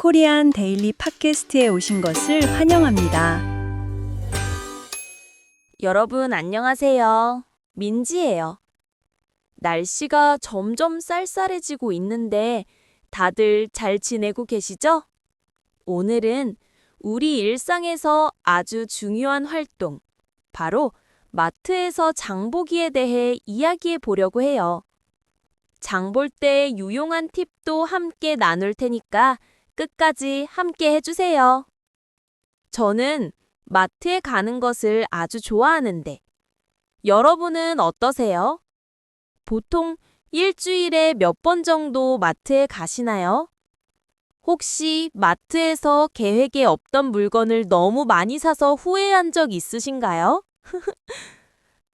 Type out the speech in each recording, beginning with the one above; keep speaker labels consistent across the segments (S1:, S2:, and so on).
S1: 코리안 데일리 팟캐스트에 오신 것을 환영합니다.
S2: 여러분 안녕하세요. 민지예요. 날씨가 점점 쌀쌀해지고 있는데 다들 잘 지내고 계시죠? 오늘은 우리 일상에서 아주 중요한 활동, 바로 마트에서 장보기에 대해 이야기해 보려고 해요. 장볼 때 유용한 팁도 함께 나눌 테니까 끝까지 함께 해주세요. 저는 마트에 가는 것을 아주 좋아하는데, 여러분은 어떠세요? 보통 일주일에 몇 번 정도 마트에 가시나요? 혹시 마트에서 계획에 없던 물건을 너무 많이 사서 후회한 적 있으신가요?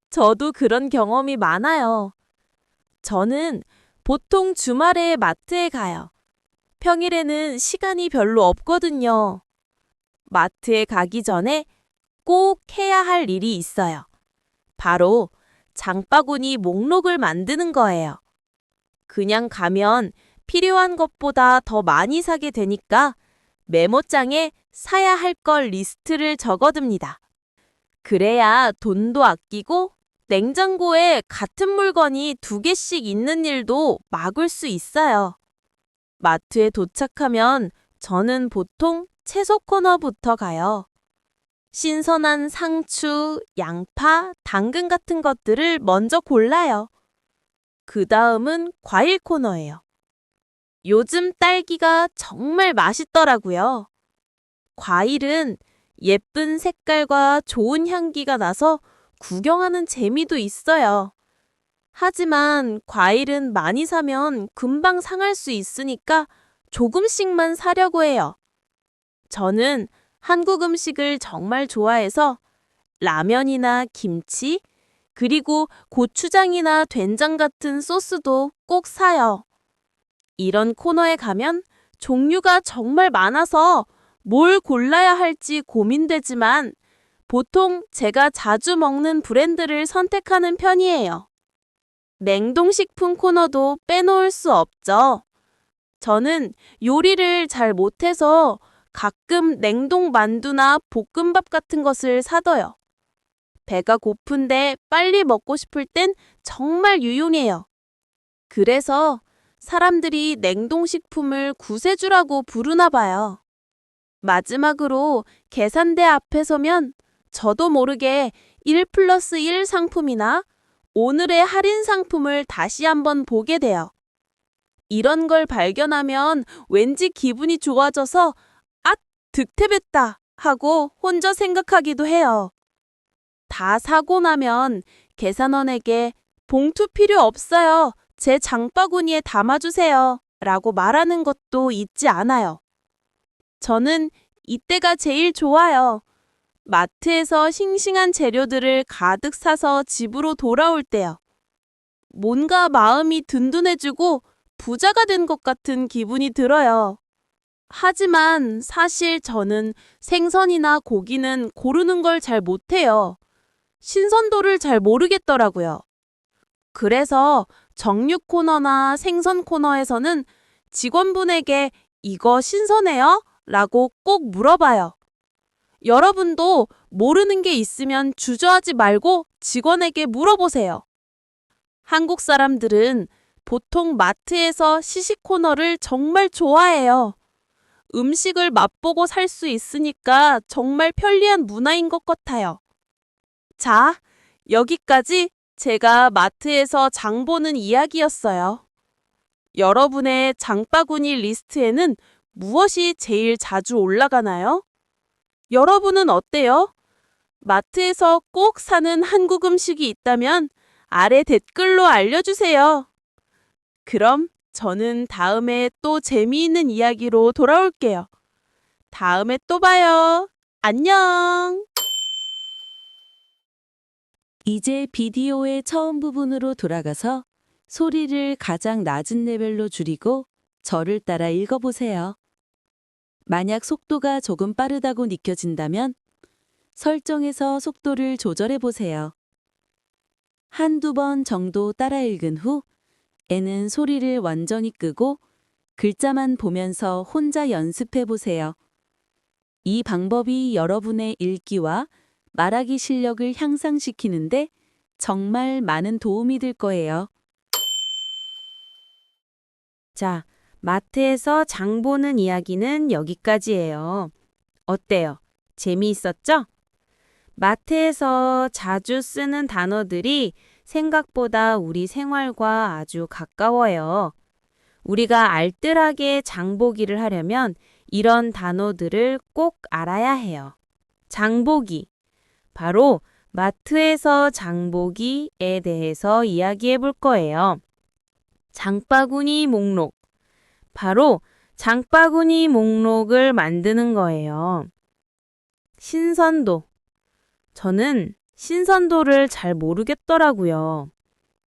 S2: 저도 그런 경험이 많아요. 저는 보통 주말에 마트에 가요. 평일에는 시간이 별로 없거든요. 마트에 가기 전에 꼭 해야 할 일이 있어요. 바로 장바구니 목록을 만드는 거예요. 그냥 가면 필요한 것보다 더 많이 사게 되니까 메모장에 사야 할 걸 리스트를 적어둡니다. 그래야 돈도 아끼고 냉장고에 같은 물건이 2개씩 있는 일도 막을 수 있어요. 마트에 도착하면 저는 보통 채소 코너부터 가요. 신선한 상추, 양파, 당근 같은 것들을 먼저 골라요. 그 다음은 과일 코너예요. 요즘 딸기가 정말 맛있더라고요. 과일은 예쁜 색깔과 좋은 향기가 나서 구경하는 재미도 있어요. 하지만 과일은 많이 사면 금방 상할 수 있으니까 조금씩만 사려고 해요. 저는 한국 음식을 정말 좋아해서 라면이나 김치, 그리고 고추장이나 된장 같은 소스도 꼭 사요. 이런 코너에 가면 종류가 정말 많아서 뭘 골라야 할지 고민되지만 보통 제가 자주 먹는 브랜드를 선택하는 편이에요. 냉동식품 코너도 빼놓을 수 없죠. 저는 요리를 잘 못해서 가끔 냉동 만두나 볶음밥 같은 것을 사둬요. 배가 고픈데 빨리 먹고 싶을 땐 정말 유용해요. 그래서 사람들이 냉동식품을 구세주라고 부르나 봐요. 마지막으로 계산대 앞에 서면 저도 모르게 1+1 상품이나 오늘의 할인 상품을 다시 한번 보게 돼요. 이런 걸 발견하면 왠지 기분이 좋아져서 앗! 득템했다! 하고 혼자 생각하기도 해요. 다 사고 나면 계산원에게 봉투 필요 없어요. 제 장바구니에 담아주세요. 라고 말하는 것도 잊지 않아요. 저는 이때가 제일 좋아요. 마트에서 싱싱한 재료들을 가득 사서 집으로 돌아올 때요. 뭔가 마음이 든든해지고 부자가 된 것 같은 기분이 들어요. 하지만 사실 저는 생선이나 고기는 고르는 걸 잘 못해요. 신선도를 잘 모르겠더라고요. 그래서 정육 코너나 생선 코너에서는 직원분에게 이거 신선해요? 라고 꼭 물어봐요. 여러분도 모르는 게 있으면 주저하지 말고 직원에게 물어보세요. 한국 사람들은 보통 마트에서 시식 코너를 정말 좋아해요. 음식을 맛보고 살 수 있으니까 정말 편리한 문화인 것 같아요. 자, 여기까지 제가 마트에서 장 보는 이야기였어요. 여러분의 장바구니 리스트에는 무엇이 제일 자주 올라가나요? 여러분은 어때요? 마트에서 꼭 사는 한국 음식이 있다면 아래 댓글로 알려주세요. 그럼 저는 다음에 또 재미있는 이야기로 돌아올게요. 다음에 또 봐요. 안녕!
S3: 이제 비디오의 처음 부분으로 돌아가서 소리를 가장 낮은 레벨로 줄이고 저를 따라 읽어보세요. 만약 속도가 조금 빠르다고 느껴진다면 설정에서 속도를 조절해 보세요. 한두 번 정도 따라 읽은 후 애는 소리를 완전히 끄고 글자만 보면서 혼자 연습해 보세요. 이 방법이 여러분의 읽기와 말하기 실력을 향상시키는데 정말 많은 도움이 될 거예요.
S2: 자, 마트에서 장 보는 이야기는 여기까지예요. 어때요? 재미있었죠? 마트에서 자주 쓰는 단어들이 생각보다 우리 생활과 아주 가까워요. 우리가 알뜰하게 장보기를 하려면 이런 단어들을 꼭 알아야 해요. 장보기. 바로 마트에서 장보기에 대해서 이야기해 볼 거예요. 장바구니 목록. 바로 장바구니 목록을 만드는 거예요. 신선도. 저는 신선도를 잘 모르겠더라고요.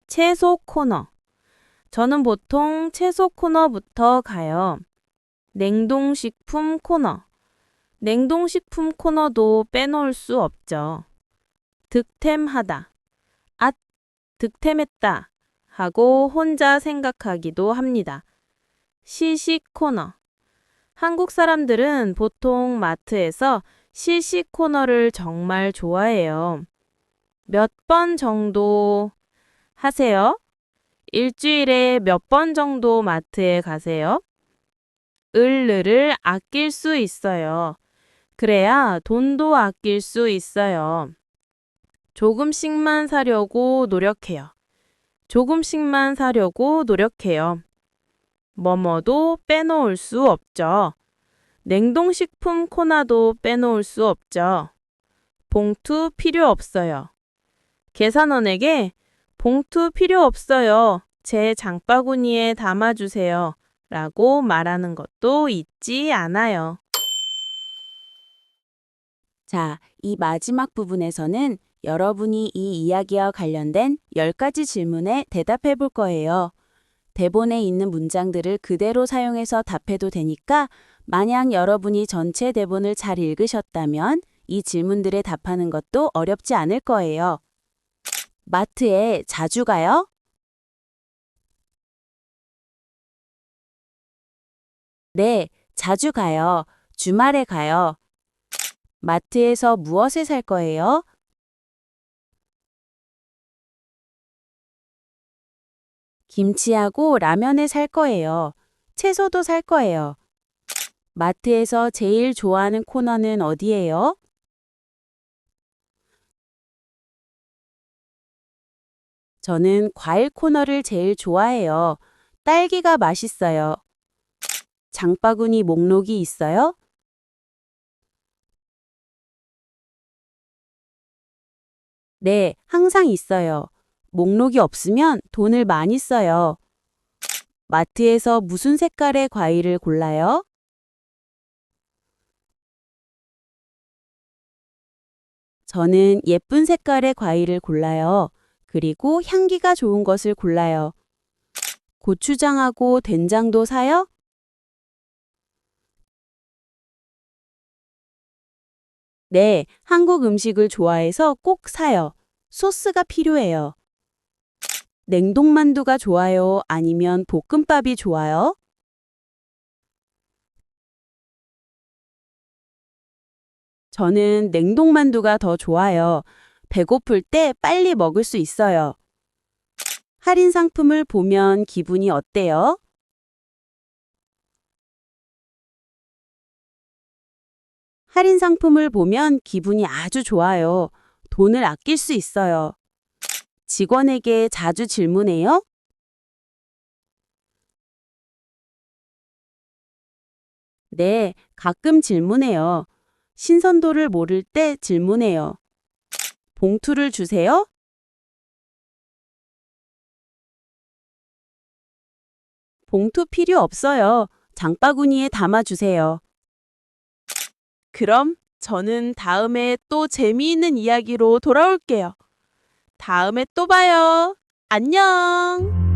S2: 채소 코너. 저는 보통 채소 코너부터 가요. 냉동식품 코너. 냉동식품 코너도 빼놓을 수 없죠. 득템하다. 앗, 득템했다. 하고 혼자 생각하기도 합니다. 시식 코너. 한국 사람들은 보통 마트에서 시식 코너를 정말 좋아해요. 몇 번 정도 하세요? 일주일에 몇 번 정도 마트에 가세요? 을을 아낄 수 있어요. 그래야 돈도 아낄 수 있어요. 조금씩만 사려고 노력해요. 조금씩만 사려고 노력해요. 뭐뭐도 빼놓을 수 없죠. 냉동식품 코너도 빼놓을 수 없죠. 봉투 필요 없어요. 계산원에게 봉투 필요 없어요. 제 장바구니에 담아주세요. 라고 말하는 것도 잊지 않아요.
S3: 자, 이 마지막 부분에서는 여러분이 이 이야기와 관련된 10가지 질문에 대답해 볼 거예요. 대본에 있는 문장들을 그대로 사용해서 답해도 되니까 만약 여러분이 전체 대본을 잘 읽으셨다면 이 질문들에 답하는 것도 어렵지 않을 거예요. 마트에 자주 가요? 네, 자주 가요. 주말에 가요. 마트에서 무엇을 살 거예요? 김치하고 라면을 살 거예요. 채소도 살 거예요. 마트에서 제일 좋아하는 코너는 어디예요? 저는 과일 코너를 제일 좋아해요. 딸기가 맛있어요. 장바구니 목록이 있어요? 네, 항상 있어요. 목록이 없으면 돈을 많이 써요. 마트에서 무슨 색깔의 과일을 골라요? 저는 예쁜 색깔의 과일을 골라요. 그리고 향기가 좋은 것을 골라요. 고추장하고 된장도 사요? 네, 한국 음식을 좋아해서 꼭 사요. 소스가 필요해요. 냉동만두가 좋아요? 아니면 볶음밥이 좋아요? 저는 냉동만두가 더 좋아요. 배고플 때 빨리 먹을 수 있어요. 할인 상품을 보면 기분이 어때요? 할인 상품을 보면 기분이 아주 좋아요. 돈을 아낄 수 있어요. 직원에게 자주 질문해요? 네, 가끔 질문해요. 신선도를 모를 때 질문해요. 봉투를 주세요? 봉투 필요 없어요. 장바구니에 담아주세요. 그럼 저는 다음에 또 재미있는 이야기로 돌아올게요. 다음에 또 봐요. 안녕!